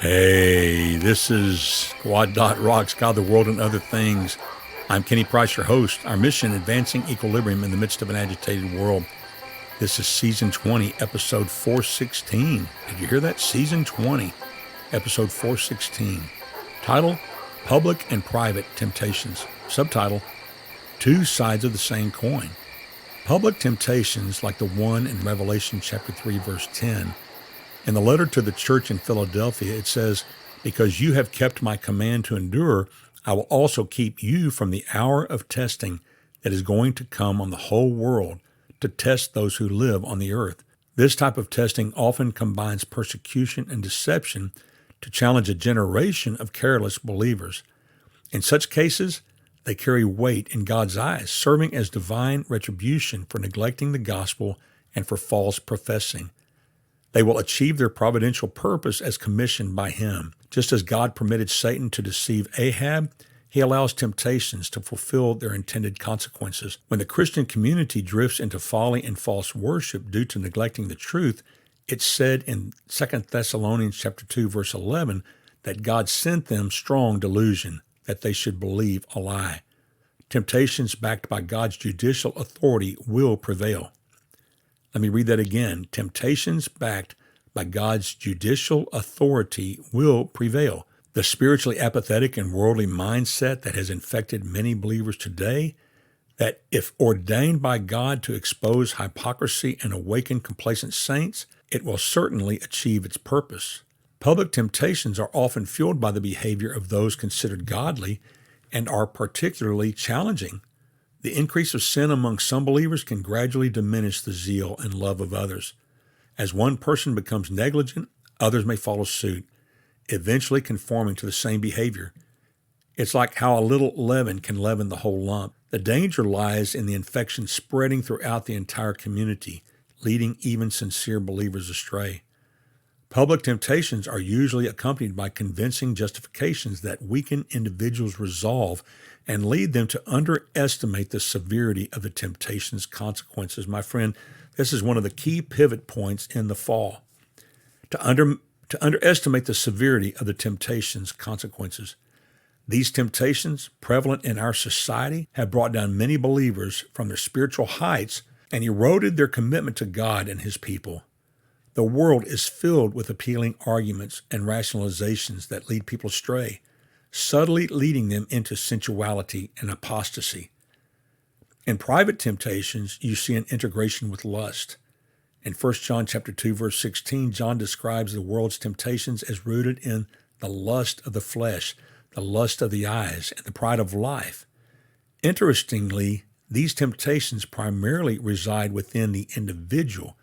Hey, this is gwot.rocks, God, the World, and Other Things. I'm Kenny Price, your host. Our mission, advancing equilibrium in the midst of an agitated world. This is Season 20, Episode 416. Did you hear that? Season 20, Episode 416. Title, Public and Private Temptations. Subtitle, Two Sides of the Same Coin. Public temptations, like the one in Revelation chapter 3, verse 10, in the letter to the church in Philadelphia, it says, "Because you have kept my command to endure, I will also keep you from the hour of testing that is going to come on the whole world to test those who live on the earth." This type of testing often combines persecution and deception to challenge a generation of careless believers. In such cases, they carry weight in God's eyes, serving as divine retribution for neglecting the gospel and for false professing. They will achieve their providential purpose as commissioned by Him. Just as God permitted Satan to deceive Ahab, He allows temptations to fulfill their intended consequences. When the Christian community drifts into folly and false worship due to neglecting the truth, it's said in 2 Thessalonians chapter 2, verse 11, that God sent them strong delusion, that they should believe a lie. Temptations backed by God's judicial authority will prevail. Let me read that again. Temptations backed by God's judicial authority will prevail. The spiritually apathetic and worldly mindset that has infected many believers today, that if ordained by God to expose hypocrisy and awaken complacent saints, it will certainly achieve its purpose. Public temptations are often fueled by the behavior of those considered godly and are particularly challenging. The increase of sin among some believers can gradually diminish the zeal and love of others. As one person becomes negligent, others may follow suit, eventually conforming to the same behavior. It's like how a little leaven can leaven the whole lump. The danger lies in the infection spreading throughout the entire community, leading even sincere believers astray. Public temptations are usually accompanied by convincing justifications that weaken individuals' resolve and lead them to underestimate the severity of the temptation's consequences. My friend, this is one of the key pivot points in the fall. To underestimate the severity of the temptation's consequences. These temptations, prevalent in our society, have brought down many believers from their spiritual heights and eroded their commitment to God and His people. The world is filled with appealing arguments and rationalizations that lead people astray, subtly leading them into sensuality and apostasy. In private temptations, you see an integration with lust. In 1 John chapter 2, verse 16, John describes the world's temptations as rooted in the lust of the flesh, the lust of the eyes, and the pride of life. Interestingly, these temptations primarily reside within the individual,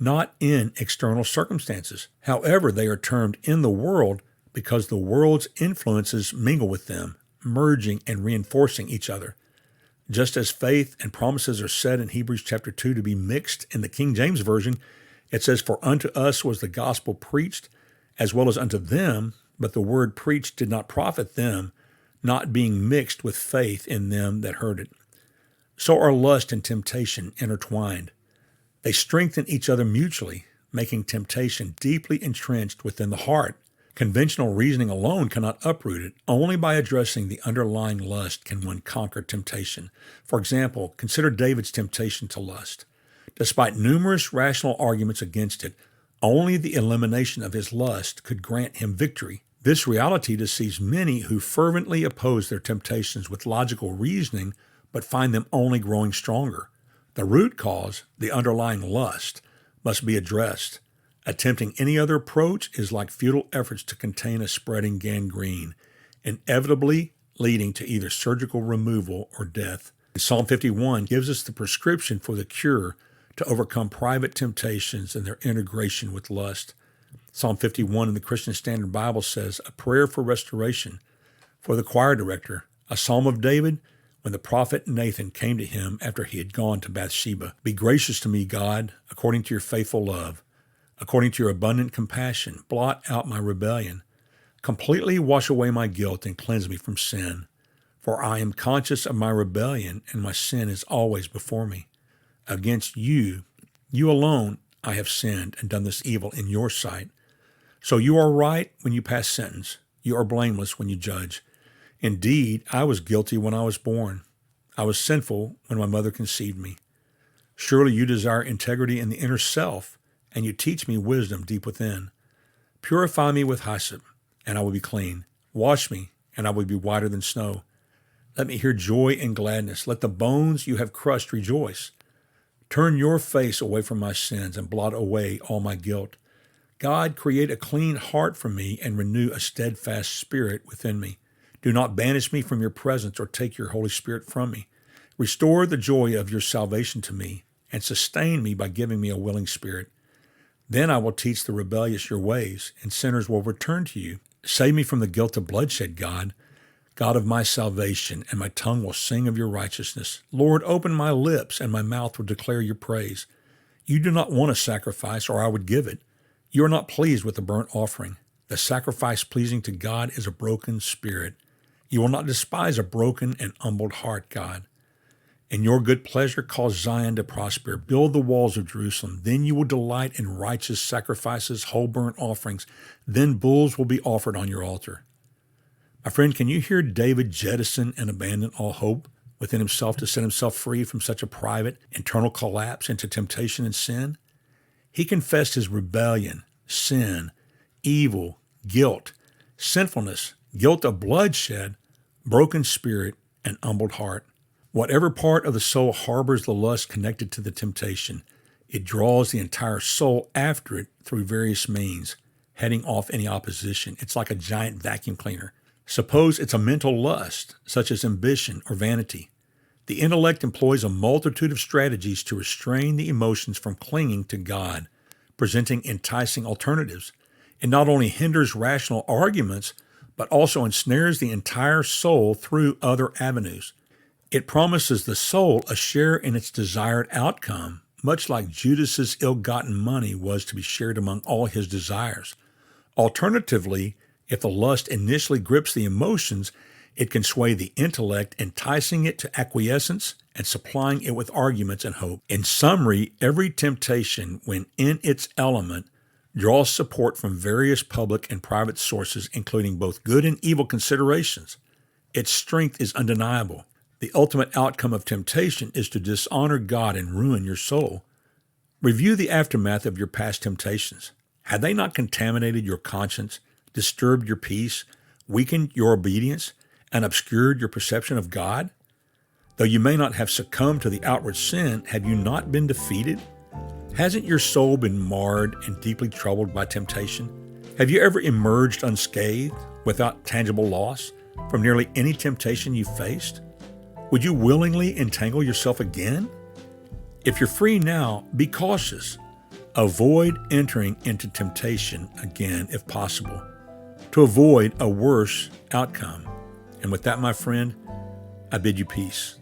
not in external circumstances. However, they are termed in the world because the world's influences mingle with them, merging and reinforcing each other. Just as faith and promises are said in Hebrews chapter 2 to be mixed in the King James Version, it says, "For unto us was the gospel preached, as well as unto them, but the word preached did not profit them, not being mixed with faith in them that heard it." So are lust and temptation intertwined. They strengthen each other mutually, making temptation deeply entrenched within the heart. Conventional reasoning alone cannot uproot it. Only by addressing the underlying lust can one conquer temptation. For example, consider David's temptation to lust. Despite numerous rational arguments against it, only the elimination of his lust could grant him victory. This reality deceives many who fervently oppose their temptations with logical reasoning, but find them only growing stronger. The root cause, the underlying lust, must be addressed. Attempting any other approach is like futile efforts to contain a spreading gangrene, inevitably leading to either surgical removal or death. Psalm 51 gives us the prescription for the cure to overcome private temptations and their integration with lust. Psalm 51 in the Christian Standard Bible says, "A prayer for restoration." For the choir director, a psalm of David, when the prophet Nathan came to him after he had gone to Bathsheba. "Be gracious to me, God, according to your faithful love. According to your abundant compassion, blot out my rebellion. Completely wash away my guilt and cleanse me from sin. For I am conscious of my rebellion, and my sin is always before me. Against you, you alone, I have sinned and done this evil in your sight." So you are right when you pass sentence. You are blameless when you judge. Indeed, I was guilty when I was born. I was sinful when my mother conceived me. Surely you desire integrity in the inner self, and you teach me wisdom deep within. Purify me with hyssop, and I will be clean. Wash me, and I will be whiter than snow. Let me hear joy and gladness. Let the bones you have crushed rejoice. Turn your face away from my sins and blot away all my guilt. God, create a clean heart for me and renew a steadfast spirit within me. Do not banish me from your presence or take your Holy Spirit from me. Restore the joy of your salvation to me and sustain me by giving me a willing spirit. Then I will teach the rebellious your ways, and sinners will return to you. Save me from the guilt of bloodshed, God, God of my salvation, and my tongue will sing of your righteousness. Lord, open my lips, and my mouth will declare your praise. You do not want a sacrifice, or I would give it. You are not pleased with the burnt offering. The sacrifice pleasing to God is a broken spirit. You will not despise a broken and humbled heart, God. In your good pleasure, cause Zion to prosper. Build the walls of Jerusalem. Then you will delight in righteous sacrifices, whole burnt offerings. Then bulls will be offered on your altar. My friend, can you hear David jettison and abandon all hope within himself to set himself free from such a private, internal collapse into temptation and sin? He confessed his rebellion, sin, evil, guilt, sinfulness, guilt of bloodshed, broken spirit, and humbled heart. Whatever part of the soul harbors the lust connected to the temptation, it draws the entire soul after it through various means, heading off any opposition. It's like a giant vacuum cleaner. Suppose it's a mental lust, such as ambition or vanity. The intellect employs a multitude of strategies to restrain the emotions from clinging to God, presenting enticing alternatives. It not only hinders rational arguments, but also ensnares the entire soul through other avenues. It promises the soul a share in its desired outcome, much like Judas's ill-gotten money was to be shared among all his desires. Alternatively, if the lust initially grips the emotions, it can sway the intellect, enticing it to acquiescence and supplying it with arguments and hope. In summary, every temptation, when in its element, draws support from various public and private sources, including both good and evil considerations. Its strength is undeniable. The ultimate outcome of temptation is to dishonor God and ruin your soul. Review the aftermath of your past temptations. Had they not contaminated your conscience, disturbed your peace, weakened your obedience, and obscured your perception of God? Though you may not have succumbed to the outward sin, have you not been defeated? Hasn't your soul been marred and deeply troubled by temptation? Have you ever emerged unscathed, without tangible loss, from nearly any temptation you faced? Would you willingly entangle yourself again? If you're free now, be cautious. Avoid entering into temptation again if possible, to avoid a worse outcome. And with that, my friend, I bid you peace.